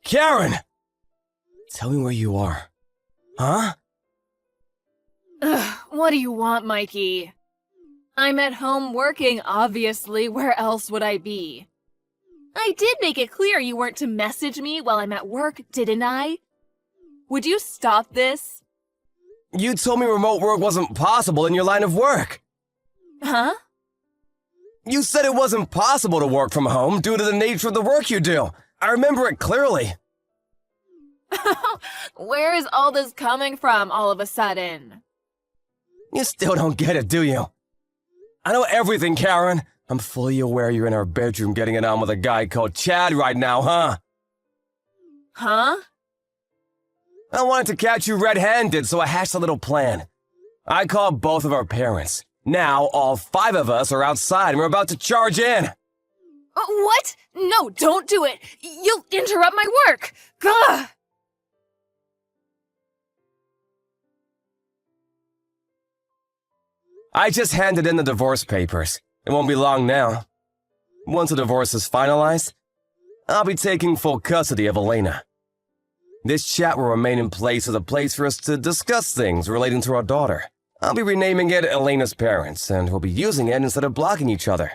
Karen! Tell me where you are. Huh? Ugh, what do you want, Mikey? I'm at home working, obviously. Where else would I be? I did make it clear you weren't to message me while I'm at work, didn't I? Would you stop this? You told me remote work wasn't possible in your line of work. Huh? You said it wasn't possible to work from home due to the nature of the work you do. I remember it clearly. Where is all this coming from all of a sudden? You still don't get it, do you? I know everything, Karen. I'm fully aware you're in our bedroom getting it on with a guy called Chad right now, huh? Huh? I wanted to catch you red-handed, so I hatched a little plan. I called both of our parents. Now, all 5 of us are outside and we're about to charge in. What? No, don't do it! You'll interrupt my work! Gah! I just handed in the divorce papers. It won't be long now. Once the divorce is finalized, I'll be taking full custody of Elena. This chat will remain in place as a place for us to discuss things relating to our daughter. I'll be renaming it Elena's Parents, and we'll be using it instead of blocking each other.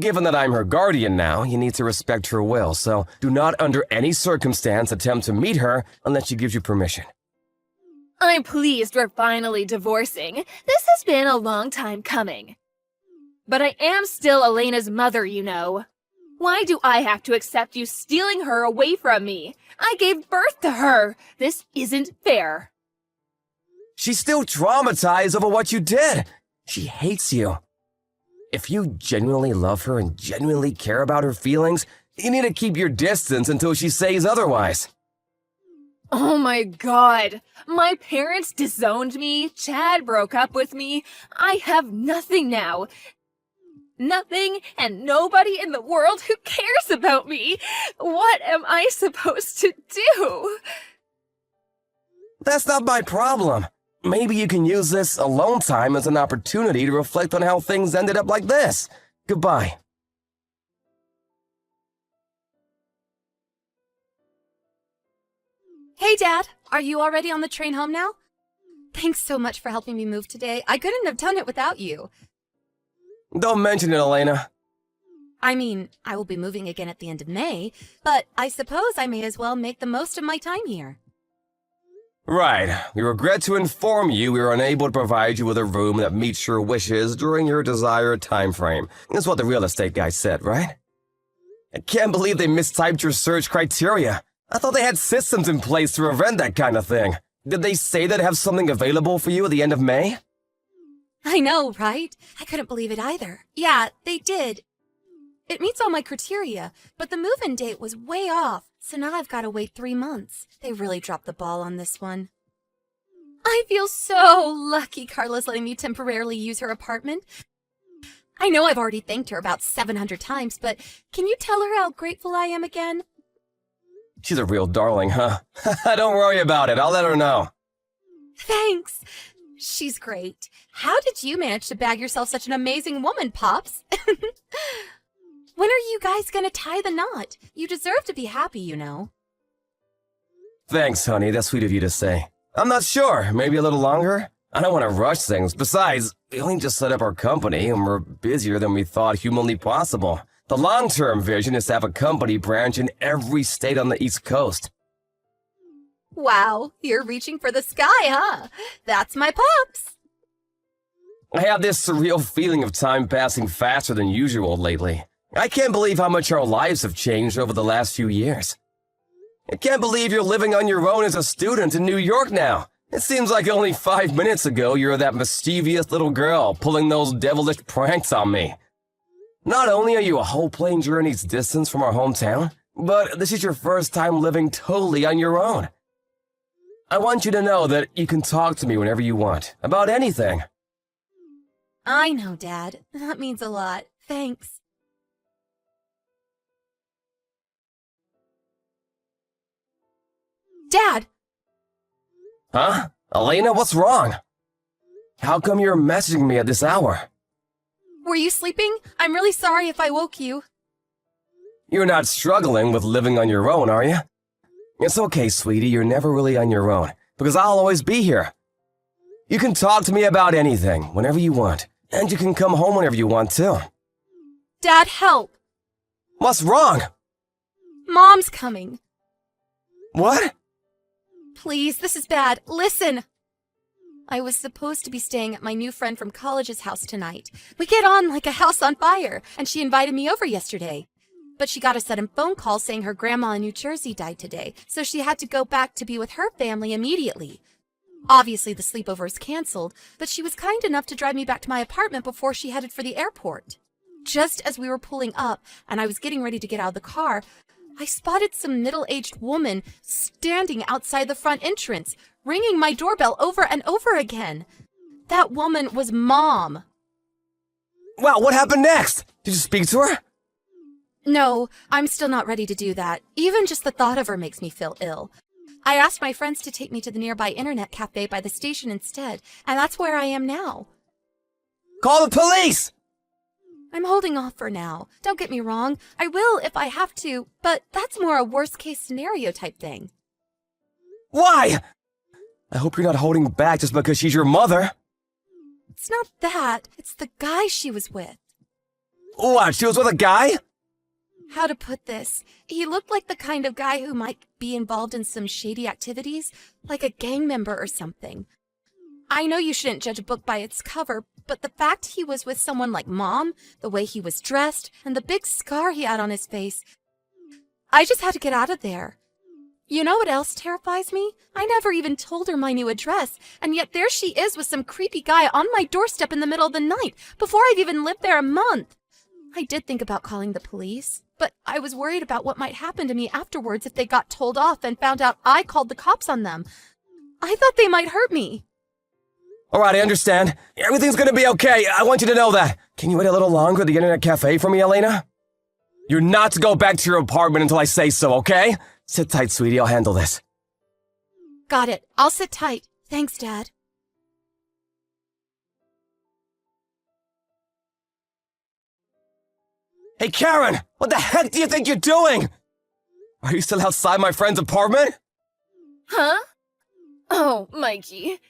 Given that I'm her guardian now, you need to respect her will, so do not under any circumstance attempt to meet her unless she gives you permission. I'm pleased we're finally divorcing. This has been a long time coming. But I am still Elena's mother, you know. Why do I have to accept you stealing her away from me? I gave birth to her. This isn't fair. She's still traumatized over what you did. She hates you. If you genuinely love her and genuinely care about her feelings, you need to keep your distance until she says otherwise. Oh my god. My parents disowned me. Chad broke up with me. I have nothing now. Nothing and nobody in the world who cares about me. What am I supposed to do? That's not my problem. Maybe you can use this alone time as an opportunity to reflect on how things ended up like this. Goodbye. Hey, Dad. Are you already on the train home now? Thanks so much for helping me move today. I couldn't have done it without you. Don't mention it, Elena. I mean, I will be moving again at the end of May, but I suppose I may as well make the most of my time here. Right. We regret to inform you we were unable to provide you with a room that meets your wishes during your desired time frame. That's what the real estate guy said, right? I can't believe they mistyped your search criteria. I thought they had systems in place to prevent that kind of thing. Did they say they'd have something available for you at the end of May? I know, right? I couldn't believe it either. Yeah, they did. It meets all my criteria, but the move-in date was way off, so now I've got to wait 3 months. They really dropped the ball on this one. I feel so lucky Carla's letting me temporarily use her apartment. I know I've already thanked her about 700 times, but can you tell her how grateful I am again? She's a real darling, huh? Don't worry about it. I'll let her know. Thanks. She's great. How did you manage to bag yourself such an amazing woman, Pops? When are you guys gonna tie the knot? You deserve to be happy, you know. Thanks, honey. That's sweet of you to say. I'm not sure. Maybe a little longer? I don't want to rush things. Besides, we only just set up our company, and we're busier than we thought humanly possible. The long-term vision is to have a company branch in every state on the East Coast. Wow, you're reaching for the sky, huh? That's my Pops. I have this surreal feeling of time passing faster than usual lately. I can't believe how much our lives have changed over the last few years. I can't believe you're living on your own as a student in New York now. It seems like only 5 minutes ago you were that mischievous little girl pulling those devilish pranks on me. Not only are you a whole plane journey's distance from our hometown, but this is your first time living totally on your own. I want you to know that you can talk to me whenever you want, about anything. I know, Dad. That means a lot. Thanks. Dad! Huh? Elena, what's wrong? How come you're messaging me at this hour? Were you sleeping? I'm really sorry if I woke you. You're not struggling with living on your own, are you? It's okay, sweetie, you're never really on your own, because I'll always be here. You can talk to me about anything, whenever you want, and you can come home whenever you want, too. Dad, help! What's wrong? Mom's coming. What? Please, this is bad. Listen! I was supposed to be staying at my new friend from college's house tonight. We get on like a house on fire, and she invited me over yesterday. But she got a sudden phone call saying her grandma in New Jersey died today, so she had to go back to be with her family immediately. Obviously, the sleepover is canceled, but she was kind enough to drive me back to my apartment before she headed for the airport. Just as we were pulling up, and I was getting ready to get out of the car, I spotted some middle-aged woman standing outside the front entrance, ringing my doorbell over and over again. That woman was Mom. Wow, what happened next? Did you speak to her? No, I'm still not ready to do that. Even just the thought of her makes me feel ill. I asked my friends to take me to the nearby internet cafe by the station instead, and that's where I am now. Call the police! I'm holding off for now. Don't get me wrong. I will if I have to, but that's more a worst-case scenario type thing. Why? I hope you're not holding back just because she's your mother. It's not that. It's the guy she was with. What, she was with a guy? How to put this? He looked like the kind of guy who might be involved in some shady activities, like a gang member or something. I know you shouldn't judge a book by its cover, but the fact he was with someone like Mom, the way he was dressed, and the big scar he had on his face, I just had to get out of there. You know what else terrifies me? I never even told her my new address, and yet there she is with some creepy guy on my doorstep in the middle of the night, before I've even lived there a month. I did think about calling the police, but I was worried about what might happen to me afterwards if they got told off and found out I called the cops on them. I thought they might hurt me. All right, I understand. Everything's gonna be okay. I want you to know that. Can you wait a little longer at the internet cafe for me, Elena? You're not to go back to your apartment until I say so, okay? Sit tight, sweetie. I'll handle this. Got it. I'll sit tight. Thanks, Dad. Hey, Karen! What the heck do you think you're doing? Are you still outside my friend's apartment? Huh? Oh, Mikey.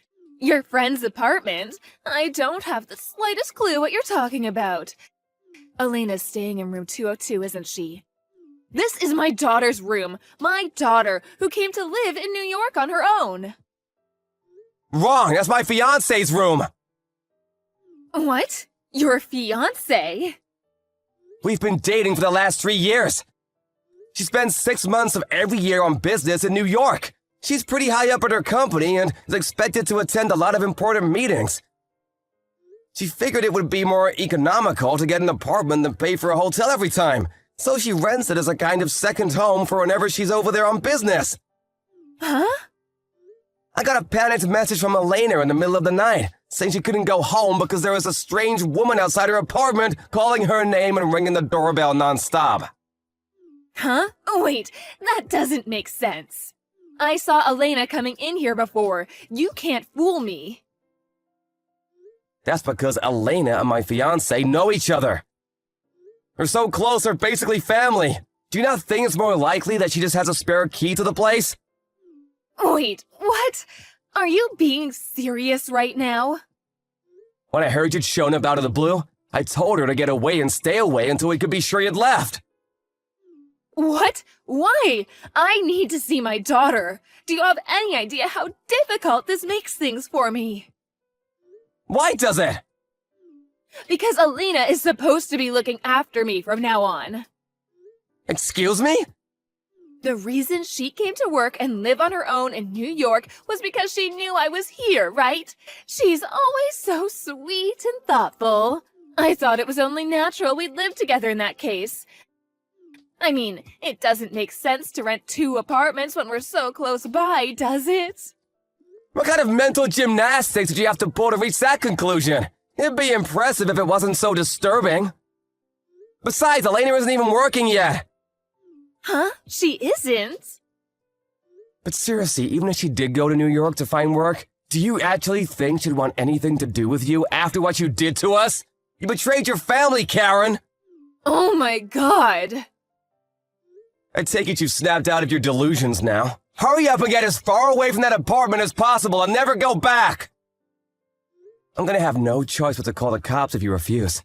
Your friend's apartment? I don't have the slightest clue what you're talking about. Elena's staying in room 202, isn't she? This is my daughter's room. My daughter, who came to live in New York on her own. Wrong! That's my fiancé's room! What? Your fiancé? We've been dating for the last 3 years. She spends 6 months of every year on business in New York. She's pretty high up at her company and is expected to attend a lot of important meetings. She figured it would be more economical to get an apartment than pay for a hotel every time, so she rents it as a kind of second home for whenever she's over there on business. Huh? I got a panicked message from Elena in the middle of the night, saying she couldn't go home because there was a strange woman outside her apartment calling her name and ringing the doorbell nonstop. Huh? Oh, wait, that doesn't make sense. I saw Elena coming in here before. You can't fool me. That's because Elena and my fiancé know each other. They're so close, they're basically family. Do you not think it's more likely that she just has a spare key to the place? Wait, what? Are you being serious right now? When I heard you'd shown up out of the blue, I told her to get away and stay away until we could be sure you'd left. What? Why? I need to see my daughter. Do you have any idea how difficult this makes things for me? Why does it? Because Elena is supposed to be looking after me from now on. Excuse me? The reason she came to work and live on her own in New York was because she knew I was here, right? She's always so sweet and thoughtful. I thought it was only natural we'd live together in that case. I mean, it doesn't make sense to rent 2 apartments when we're so close by, does it? What kind of mental gymnastics did you have to pull to reach that conclusion? It'd be impressive if it wasn't so disturbing. Besides, Elena isn't even working yet. Huh? She isn't? But seriously, even if she did go to New York to find work, do you actually think she'd want anything to do with you after what you did to us? You betrayed your family, Karen! Oh my god! I take it you've snapped out of your delusions now. Hurry up and get as far away from that apartment as possible and never go back! I'm gonna have no choice but to call the cops if you refuse.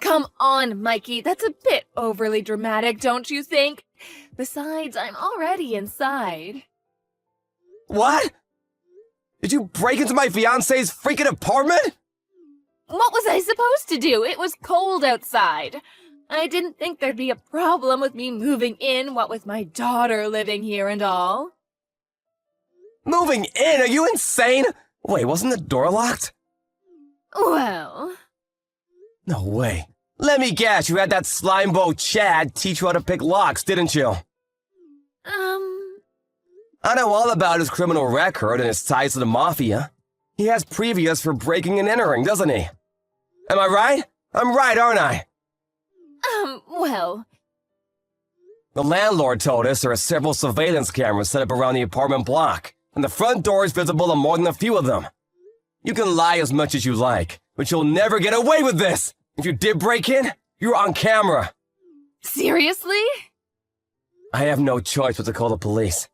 Come on, Mikey, that's a bit overly dramatic, don't you think? Besides, I'm already inside. What? Did you break into my fiancé's freaking apartment? What was I supposed to do? It was cold outside. I didn't think there'd be a problem with me moving in, what with my daughter living here and all. Moving in? Are you insane? Wait, wasn't the door locked? Well... No way. Let me guess, you had that slimebo Chad teach you how to pick locks, didn't you? I know all about his criminal record and his ties to the mafia. He has previous for breaking and entering, doesn't he? Am I right? I'm right, aren't I? Well... The landlord told us there are several surveillance cameras set up around the apartment block, and the front door is visible on more than a few of them. You can lie as much as you like, but you'll never get away with this! If you did break in, you're on camera. Seriously? I have no choice but to call the police.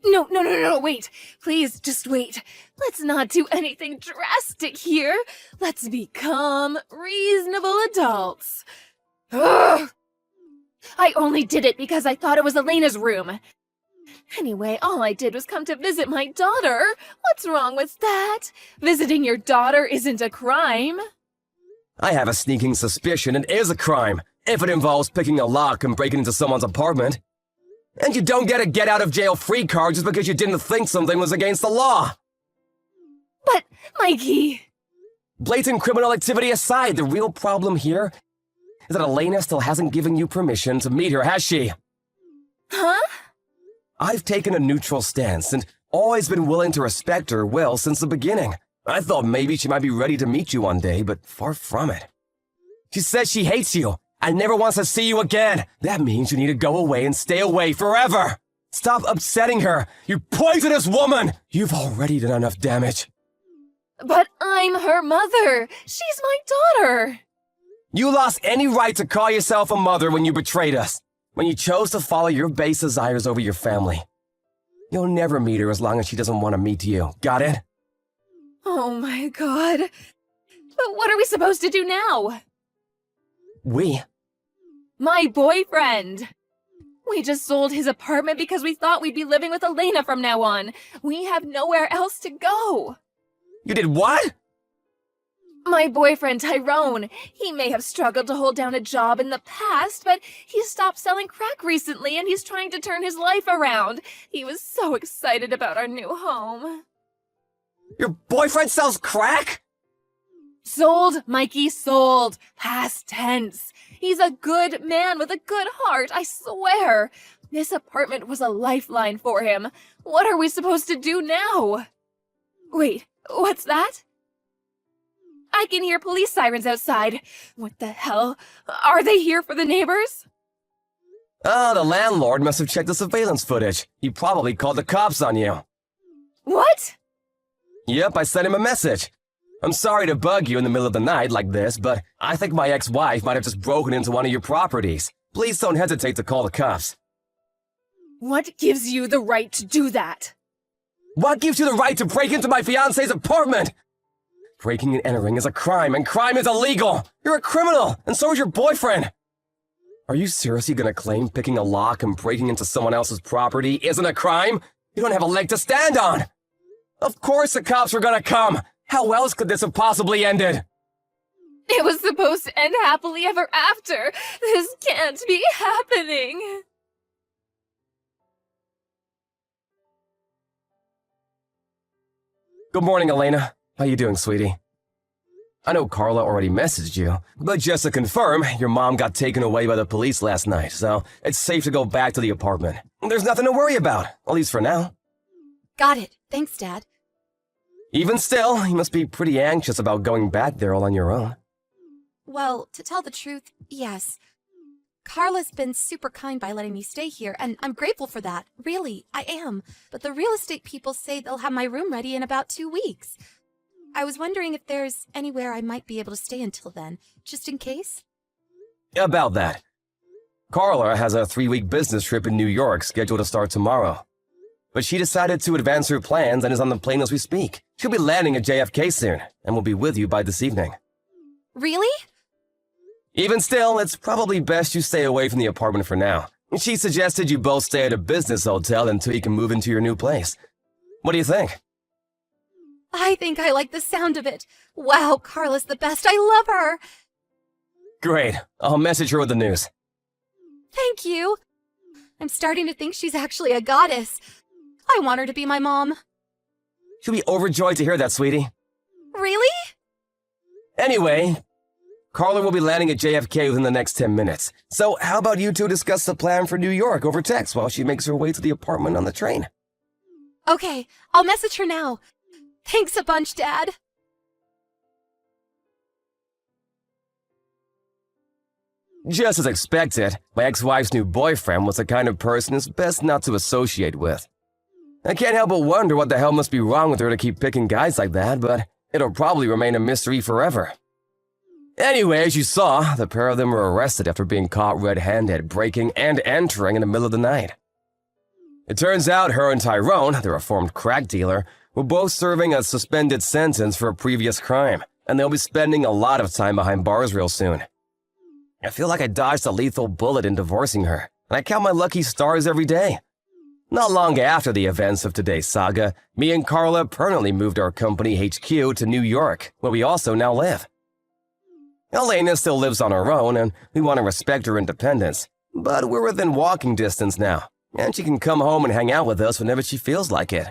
No, wait. Please, just wait. Let's not do anything drastic here. Let's become reasonable adults. Ugh! I only did it because I thought it was Elena's room. Anyway, all I did was come to visit my daughter. What's wrong with that? Visiting your daughter isn't a crime. I have a sneaking suspicion it is a crime, if it involves picking a lock and breaking into someone's apartment. And you don't get a get-out-of-jail-free card just because you didn't think something was against the law. But, Mikey... Blatant criminal activity aside, the real problem here is that Elena still hasn't given you permission to meet her, has she? Huh? I've taken a neutral stance and always been willing to respect her will since the beginning. I thought maybe she might be ready to meet you one day, but far from it. She says she hates you and never wants to see you again. That means you need to go away and stay away forever. Stop upsetting her, you poisonous woman! You've already done enough damage. But I'm her mother. She's my daughter. You lost any right to call yourself a mother when you betrayed us, when you chose to follow your base desires over your family. You'll never meet her as long as she doesn't want to meet you. Got it? Oh my god. But what are we supposed to do now? We? My boyfriend. We just sold his apartment because we thought we'd be living with Elena from now on. We have nowhere else to go. You did what? My boyfriend, Tyrone. He may have struggled to hold down a job in the past, but he stopped selling crack recently and he's trying to turn his life around. He was so excited about our new home. Your boyfriend sells crack? Sold, Mikey, sold. Past tense. He's a good man with a good heart, I swear. This apartment was a lifeline for him. What are we supposed to do now? Wait, what's that? I can hear police sirens outside. What the hell? Are they here for the neighbors? Oh, the landlord must have checked the surveillance footage. He probably called the cops on you. What? Yep, I sent him a message. I'm sorry to bug you in the middle of the night like this, but I think my ex-wife might have just broken into one of your properties. Please don't hesitate to call the cops. What gives you the right to do that? What gives you the right to break into my fiancé's apartment? Breaking and entering is a crime, and crime is illegal! You're a criminal, and so is your boyfriend! Are you seriously gonna claim picking a lock and breaking into someone else's property isn't a crime? You don't have a leg to stand on! Of course the cops were gonna come! How else could this have possibly ended? It was supposed to end happily ever after. This can't be happening. Good morning, Elena. How you doing, sweetie? I know Carla already messaged you, but just to confirm, your mom got taken away by the police last night, so it's safe to go back to the apartment. There's nothing to worry about, at least for now. Got it. Thanks, Dad. Even still, you must be pretty anxious about going back there all on your own. Well, to tell the truth, yes. Carla's been super kind by letting me stay here, and I'm grateful for that. Really, I am. But the real estate people say they'll have my room ready in about 2 weeks. I was wondering if there's anywhere I might be able to stay until then, just in case? About that. Carla has a 3-week business trip in New York scheduled to start tomorrow. But she decided to advance her plans and is on the plane as we speak. She'll be landing at JFK soon, and will be with you by this evening. Really? Even still, it's probably best you stay away from the apartment for now. She suggested you both stay at a business hotel until you can move into your new place. What do you think? I think I like the sound of it. Wow, Carla's the best. I love her. Great. I'll message her with the news. Thank you. I'm starting to think she's actually a goddess. I want her to be my mom. She'll be overjoyed to hear that, sweetie. Really? Anyway, Carla will be landing at JFK within the next 10 minutes. So how about you two discuss the plan for New York over text while she makes her way to the apartment on the train? Okay, I'll message her now. Thanks a bunch, Dad. Just as expected, my ex-wife's new boyfriend was the kind of person it's best not to associate with. I can't help but wonder what the hell must be wrong with her to keep picking guys like that, but it'll probably remain a mystery forever. Anyway, as you saw, the pair of them were arrested after being caught red-handed, breaking and entering in the middle of the night. It turns out her and Tyrone, the reformed crack dealer, were both serving a suspended sentence for a previous crime, and they'll be spending a lot of time behind bars real soon. I feel like I dodged a lethal bullet in divorcing her, and I count my lucky stars every day. Not long after the events of today's saga, me and Carla permanently moved our company HQ to New York, where we also now live. Elena still lives on her own, and we want to respect her independence, but we're within walking distance now, and she can come home and hang out with us whenever she feels like it.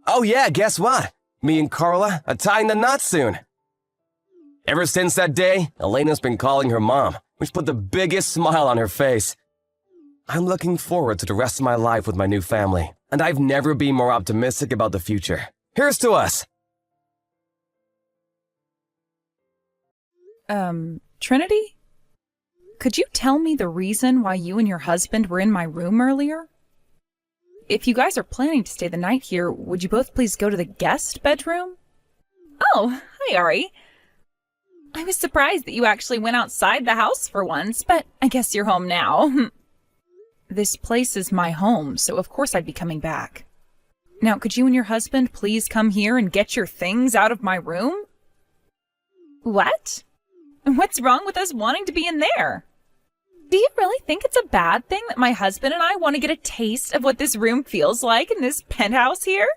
Oh yeah, guess what? Me and Carla are tying the knot soon. Ever since that day, Elena's been calling her mom, which put the biggest smile on her face. I'm looking forward to the rest of my life with my new family, and I've never been more optimistic about the future. Here's to us! Trinity? Could you tell me the reason why you and your husband were in my room earlier? If you guys are planning to stay the night here, would you both please go to the guest bedroom? Oh, hi, Ari. I was surprised that you actually went outside the house for once, but I guess you're home now. This place is my home, so of course I'd be coming back. Now, could you and your husband please come here and get your things out of my room? What? What's wrong with us wanting to be in there? Do you really think it's a bad thing that my husband and I want to get a taste of what this room feels like in this penthouse here?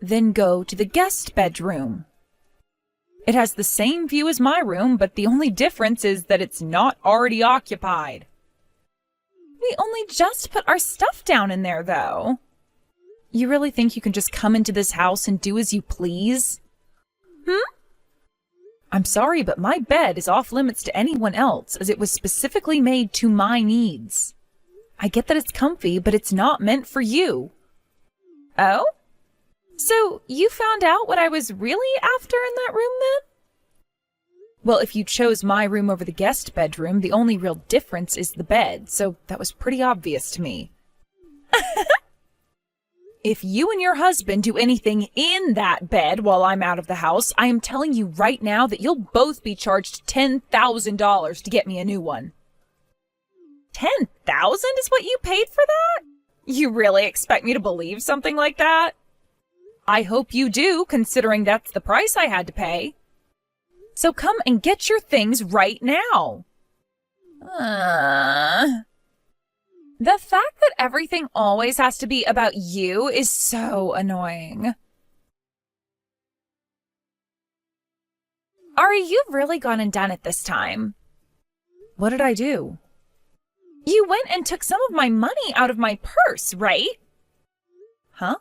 Then go to the guest bedroom. It has the same view as my room, but the only difference is that it's not already occupied. We only just put our stuff down in there, though. You really think you can just come into this house and do as you please? I'm sorry, but my bed is off limits to anyone else, as it was specifically made to my needs. I get that it's comfy, but it's not meant for you. Oh? So you found out what I was really after in that room, then? Well, if you chose my room over the guest bedroom, the only real difference is the bed, so that was pretty obvious to me. If you and your husband do anything in that bed while I'm out of the house, I am telling you right now that you'll both be charged $10,000 to get me a new one. $10,000 is what you paid for that? You really expect me to believe something like that? I hope you do, considering that's the price I had to pay. So come and get your things right now. The fact that everything always has to be about you is so annoying. Ari, you've really gone and done it this time. What did I do? You went and took some of my money out of my purse, right? Huh?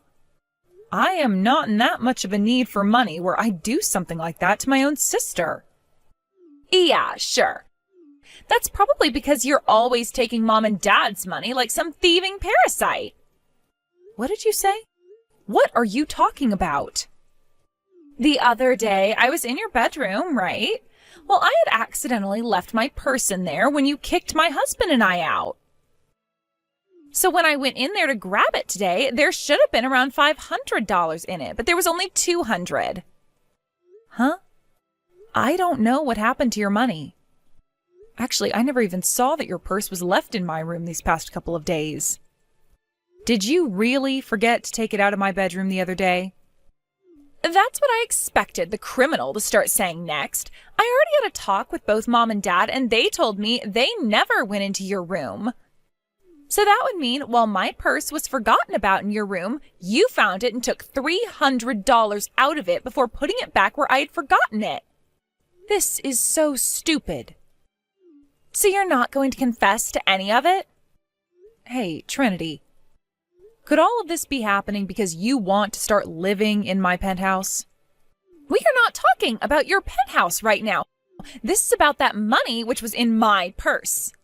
I am not in that much of a need for money where I'd do something like that to my own sister. Yeah, sure. That's probably because you're always taking Mom and Dad's money like some thieving parasite. What did you say? What are you talking about? The other day, I was in your bedroom, right? Well, I had accidentally left my purse in there when you kicked my husband and I out. So when I went in there to grab it today, there should have been around $500 in it, but there was only $200. Huh? I don't know what happened to your money. Actually, I never even saw that your purse was left in my room these past couple of days. Did you really forget to take it out of my bedroom the other day? That's what I expected the criminal to start saying next. I already had a talk with both Mom and Dad, and they told me they never went into your room. So that would mean while my purse was forgotten about in your room, you found it and took $300 out of it before putting it back where I had forgotten it. This is so stupid. So you're not going to confess to any of it? Hey, Trinity. Could all of this be happening because you want to start living in my penthouse? We are not talking about your penthouse right now. This is about that money which was in my purse.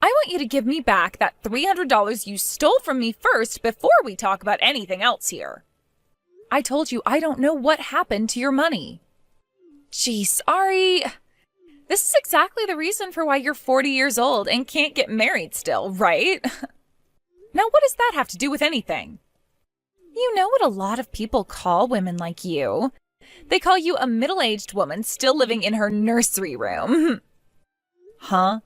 I want you to give me back that $300 you stole from me first before we talk about anything else here. I told you I don't know what happened to your money. Jeez, Ari. This is exactly the reason for why you're 40 years old and can't get married still, right? Now, what does that have to do with anything? You know what a lot of people call women like you. They call you a middle-aged woman still living in her nursery room. Huh?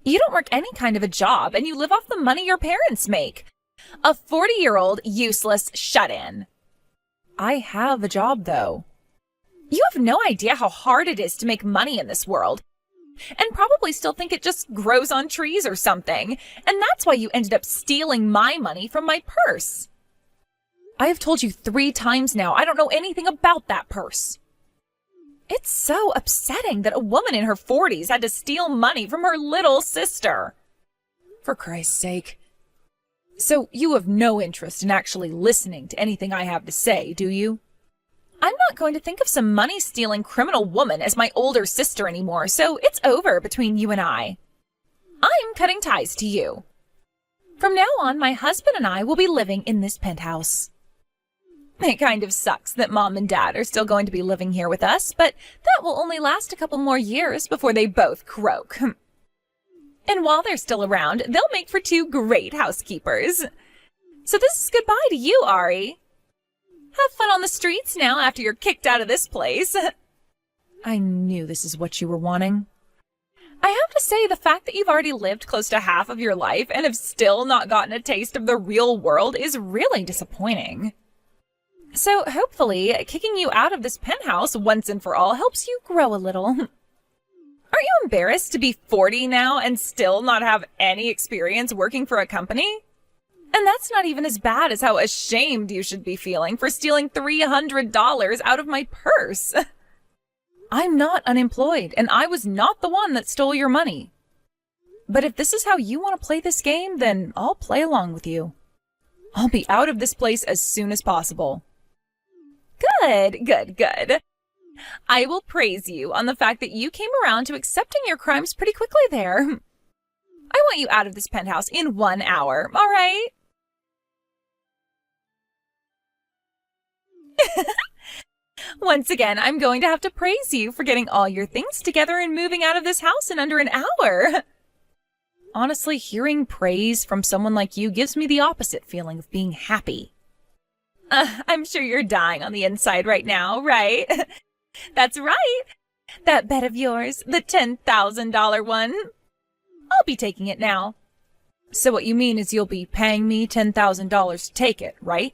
You don't work any kind of a job, and you live off the money your parents make. A 40-year-old, useless shut-in. I have a job, though. You have no idea how hard it is to make money in this world. And probably still think it just grows on trees or something. And that's why you ended up stealing my money from my purse. I have told you 3 times now, I don't know anything about that purse. It's so upsetting that a woman in her 40s had to steal money from her little sister. For Christ's sake. So you have no interest in actually listening to anything I have to say, do you? I'm not going to think of some money-stealing criminal woman as my older sister anymore, so it's over between you and I. I'm cutting ties to you. From now on, my husband and I will be living in this penthouse. It kind of sucks that Mom and Dad are still going to be living here with us, but that will only last a couple more years before they both croak. And while they're still around, they'll make for 2 great housekeepers. So this is goodbye to you, Ari. Have fun on the streets now after you're kicked out of this place. I knew this is what you were wanting. I have to say, the fact that you've already lived close to half of your life and have still not gotten a taste of the real world is really disappointing. So hopefully, kicking you out of this penthouse once and for all helps you grow a little. Aren't you embarrassed to be 40 now and still not have any experience working for a company? And that's not even as bad as how ashamed you should be feeling for stealing $300 out of my purse. I'm not unemployed, and I was not the one that stole your money. But if this is how you want to play this game, then I'll play along with you. I'll be out of this place as soon as possible. Good, good, good. I will praise you on the fact that you came around to accepting your crimes pretty quickly there. I want you out of this penthouse in 1 hour, all right? Once again, I'm going to have to praise you for getting all your things together and moving out of this house in under an hour. Honestly, hearing praise from someone like you gives me the opposite feeling of being happy. I'm sure you're dying on the inside right now, right? That's right. That bet of yours, the $10,000 one. I'll be taking it now. So what you mean is you'll be paying me $10,000 to take it, right?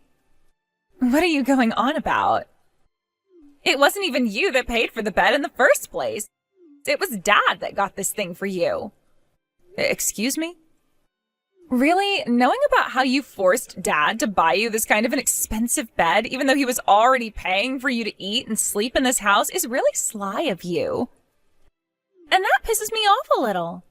What are you going on about? It wasn't even you that paid for the bet in the first place. It was Dad that got this thing for you. Excuse me? Really? Knowing about how you forced Dad to buy you this kind of an expensive bed, even though he was already paying for you to eat and sleep in this house, is really sly of you. And that pisses me off a little.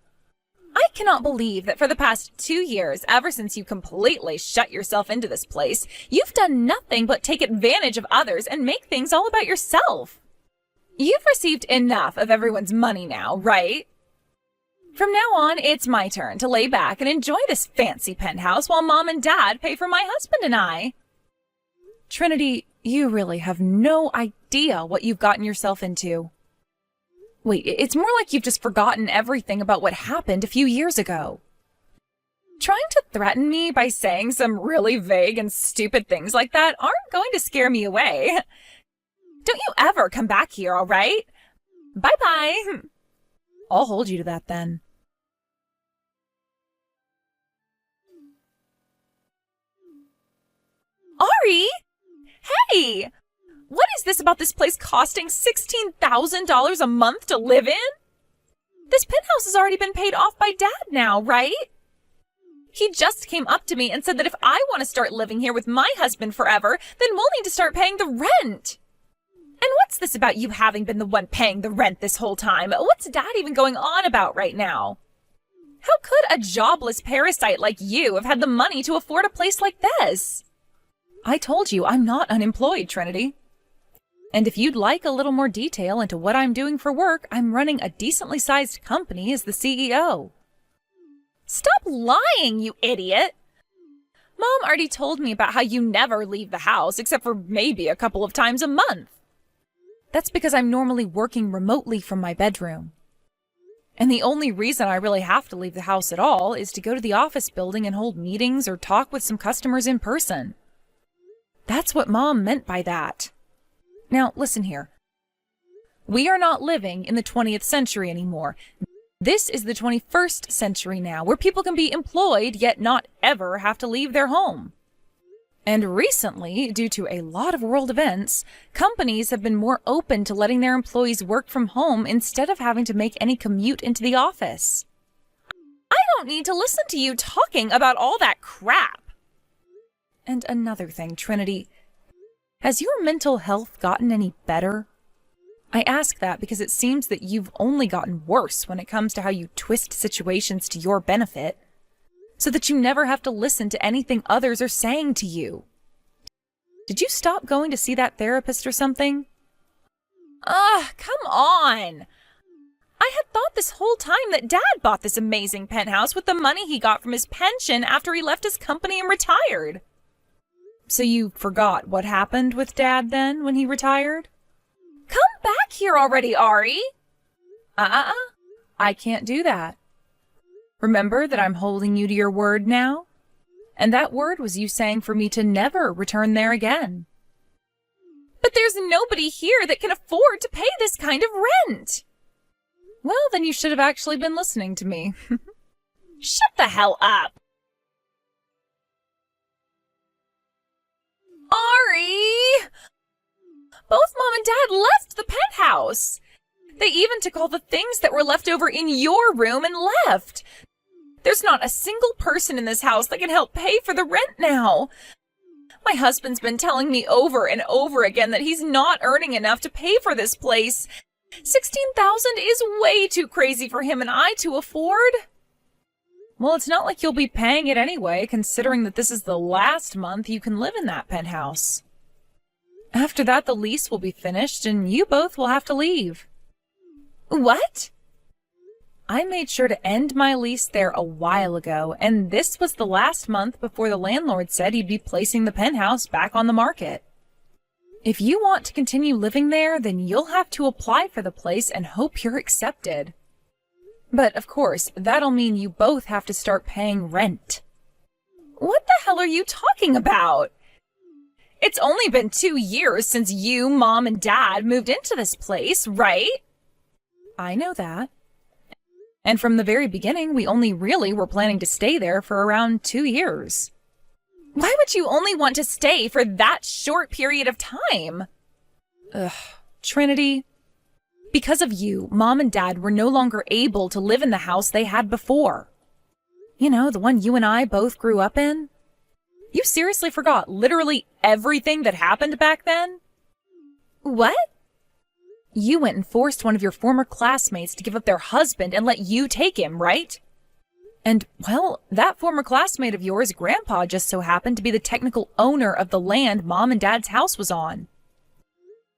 I cannot believe that for the past 2 years, ever since you completely shut yourself into this place, you've done nothing but take advantage of others and make things all about yourself. You've received enough of everyone's money now, right? From now on, it's my turn to lay back and enjoy this fancy penthouse while Mom and Dad pay for my husband and I. Trinity, you really have no idea what you've gotten yourself into. Wait, it's more like you've just forgotten everything about what happened a few years ago. Trying to threaten me by saying some really vague and stupid things like that aren't going to scare me away. Don't you ever come back here, all right? Bye-bye. I'll hold you to that then. Ari! Hey! What is this about this place costing $16,000 a month to live in? This penthouse has already been paid off by Dad now, right? He just came up to me and said that if I want to start living here with my husband forever, then we'll need to start paying the rent. And what's this about you having been the one paying the rent this whole time? What's Dad even going on about right now? How could a jobless parasite like you have had the money to afford a place like this? I told you I'm not unemployed, Trinity. And if you'd like a little more detail into what I'm doing for work, I'm running a decently sized company as the CEO. Stop lying, you idiot! Mom already told me about how you never leave the house except for maybe a couple of times a month. That's because I'm normally working remotely from my bedroom. And the only reason I really have to leave the house at all is to go to the office building and hold meetings or talk with some customers in person. That's what Mom meant by that. Now, listen here. We are not living in the 20th century anymore. This is the 21st century now, where people can be employed yet not ever have to leave their home. And recently, due to a lot of world events, companies have been more open to letting their employees work from home instead of having to make any commute into the office. I don't need to listen to you talking about all that crap. And another thing, Trinity, has your mental health gotten any better? I ask that because it seems that you've only gotten worse when it comes to how you twist situations to your benefit, so that you never have to listen to anything others are saying to you. Did you stop going to see that therapist or something? Come on! I had thought this whole time that Dad bought this amazing penthouse with the money he got from his pension after he left his company and retired. So you forgot what happened with Dad then when he retired? Come back here already, Ari! I can't do that. Remember that I'm holding you to your word now? And that word was you saying for me to never return there again. But there's nobody here that can afford to pay this kind of rent! Well, then you should have actually been listening to me. Shut the hell up! Ari! Both Mom and Dad left the penthouse. They even took all the things that were left over in your room and left. There's not a single person in this house that can help pay for the rent now. My husband's been telling me over and over again that he's not earning enough to pay for this place. $16,000 is way too crazy for him and I to afford. Well, it's not like you'll be paying it anyway, considering that this is the last month you can live in that penthouse. After that, the lease will be finished and you both will have to leave. What? I made sure to end my lease there a while ago, and this was the last month before the landlord said he'd be placing the penthouse back on the market. If you want to continue living there, then you'll have to apply for the place and hope you're accepted. But, of course, that'll mean you both have to start paying rent. What the hell are you talking about? It's only been 2 years since you, Mom, and Dad moved into this place, right? I know that. And from the very beginning, we only really were planning to stay there for around 2 years. Why would you only want to stay for that short period of time? Trinity, because of you, Mom and Dad were no longer able to live in the house they had before. You know, the one you and I both grew up in? You seriously forgot literally everything that happened back then? What? You went and forced one of your former classmates to give up their husband and let you take him, right? And, well, that former classmate of yours, Grandpa, just so happened to be the technical owner of the land Mom and Dad's house was on.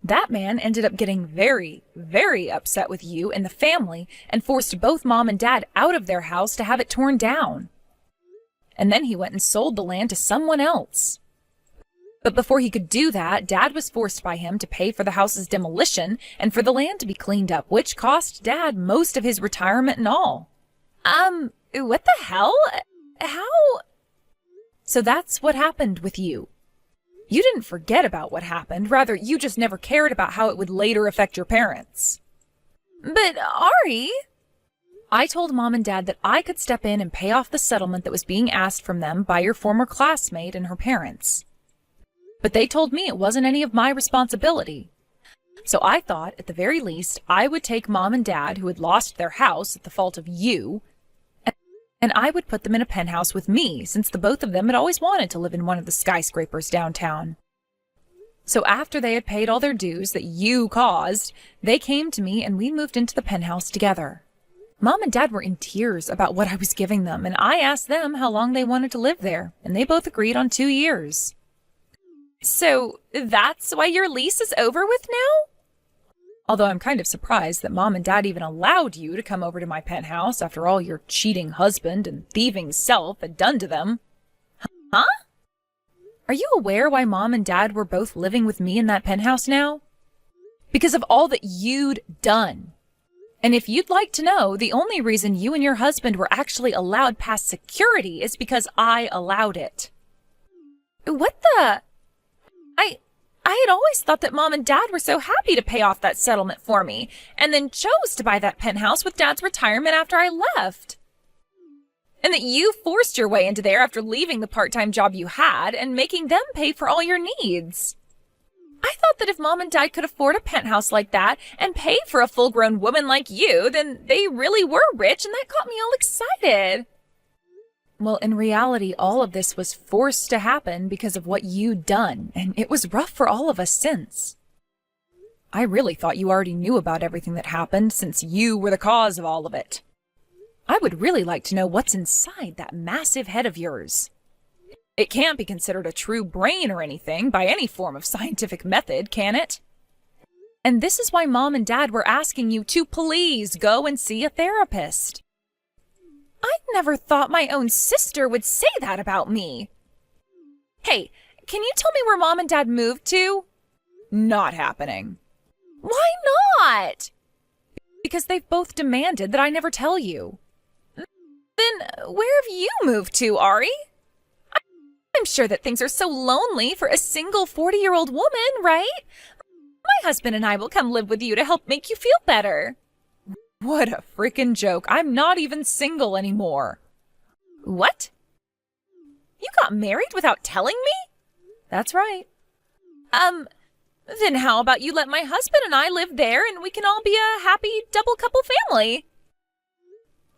That man ended up getting very, very upset with you and the family and forced both Mom and Dad out of their house to have it torn down. And then he went and sold the land to someone else. But before he could do that, Dad was forced by him to pay for the house's demolition and for the land to be cleaned up, which cost Dad most of his retirement and all. What the hell? How? So that's what happened with you. You didn't forget about what happened, rather you just never cared about how it would later affect your parents. But Ari... I told Mom and Dad that I could step in and pay off the settlement that was being asked from them by your former classmate and her parents. But they told me it wasn't any of my responsibility. So I thought, at the very least, I would take Mom and Dad, who had lost their house at the fault of you, and I would put them in a penthouse with me, since the both of them had always wanted to live in one of the skyscrapers downtown. So after they had paid all their dues that you caused, they came to me and we moved into the penthouse together. Mom and Dad were in tears about what I was giving them, and I asked them how long they wanted to live there, and they both agreed on 2 years. So that's why your lease is over with now? Although I'm kind of surprised that Mom and Dad even allowed you to come over to my penthouse after all your cheating husband and thieving self had done to them. Huh? Are you aware why Mom and Dad were both living with me in that penthouse now? Because of all that you'd done. And if you'd like to know, the only reason you and your husband were actually allowed past security is because I allowed it. What the? I had always thought that Mom and Dad were so happy to pay off that settlement for me, and then chose to buy that penthouse with Dad's retirement after I left. And that you forced your way into there after leaving the part-time job you had and making them pay for all your needs. I thought that if Mom and Dad could afford a penthouse like that and pay for a full-grown woman like you, then they really were rich, and that got me all excited. Well, in reality, all of this was forced to happen because of what you'd done, and it was rough for all of us since. I really thought you already knew about everything that happened since you were the cause of all of it. I would really like to know what's inside that massive head of yours. It can't be considered a true brain or anything by any form of scientific method, can it? And this is why Mom and Dad were asking you to please go and see a therapist. I never thought my own sister would say that about me. Hey, can you tell me where Mom and Dad moved to? Not happening. Why not? Because they've both demanded that I never tell you. Then where have you moved to, Ari? I'm sure that things are so lonely for a single 40-year-old woman, right? My husband and I will come live with you to help make you feel better. What a freaking joke. I'm not even single anymore. What? You got married without telling me? That's right. Then how about you let my husband and I live there and we can all be a happy double couple family?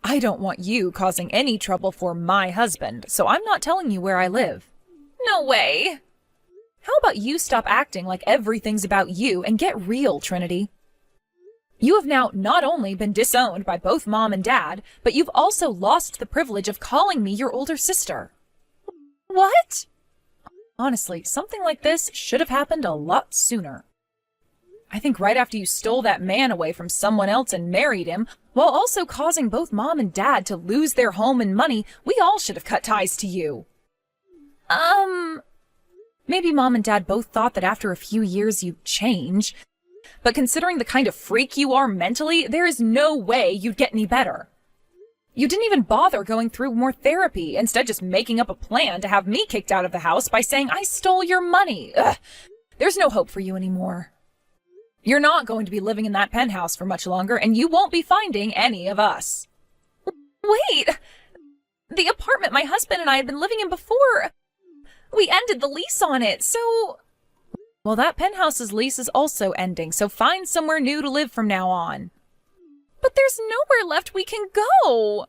I don't want you causing any trouble for my husband, so I'm not telling you where I live. No way. How about you stop acting like everything's about you and get real, Trinity? You have now not only been disowned by both Mom and Dad, but you've also lost the privilege of calling me your older sister. What? Honestly, something like this should have happened a lot sooner. I think right after you stole that man away from someone else and married him, while also causing both Mom and Dad to lose their home and money, we all should have cut ties to you. Maybe Mom and Dad both thought that after a few years you'd change, but considering the kind of freak you are mentally, there is no way you'd get any better. You didn't even bother going through more therapy, instead just making up a plan to have me kicked out of the house by saying I stole your money. Ugh. There's no hope for you anymore. You're not going to be living in that penthouse for much longer, and you won't be finding any of us. Wait! The apartment my husband and I had been living in before, we ended the lease on it, so... Well, that penthouse's lease is also ending, so find somewhere new to live from now on. But there's nowhere left we can go.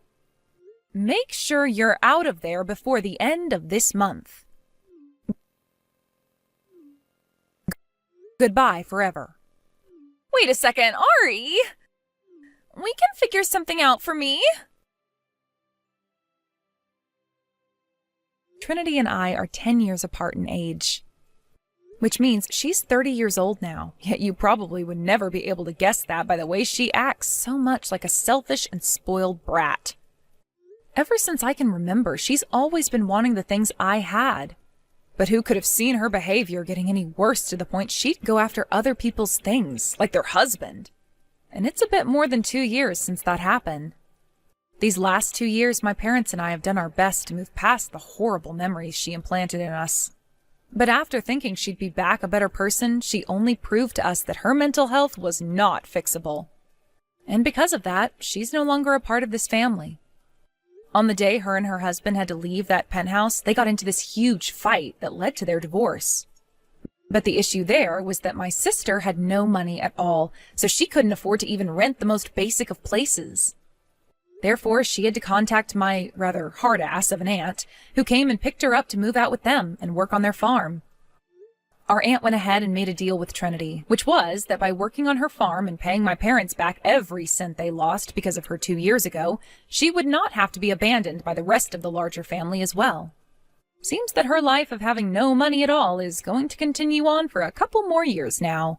Make sure you're out of there before the end of this month. Goodbye forever. Wait a second, Ari. We can figure something out for me. Trinity and I are 10 years apart in age, which means she's 30 years old now, yet you probably would never be able to guess that by the way she acts so much like a selfish and spoiled brat. Ever since I can remember, she's always been wanting the things I had. But who could have seen her behavior getting any worse to the point she'd go after other people's things, like their husband? And it's a bit more than 2 years since that happened. These last 2 years, my parents and I have done our best to move past the horrible memories she implanted in us. But after thinking she'd be back a better person, she only proved to us that her mental health was not fixable. And because of that, she's no longer a part of this family. On the day her and her husband had to leave that penthouse, they got into this huge fight that led to their divorce. But the issue there was that my sister had no money at all, so she couldn't afford to even rent the most basic of places. Therefore, she had to contact my rather hard ass of an aunt, who came and picked her up to move out with them and work on their farm. Our aunt went ahead and made a deal with Trinity, which was that by working on her farm and paying my parents back every cent they lost because of her 2 years ago, she would not have to be abandoned by the rest of the larger family as well. Seems that her life of having no money at all is going to continue on for a couple more years now.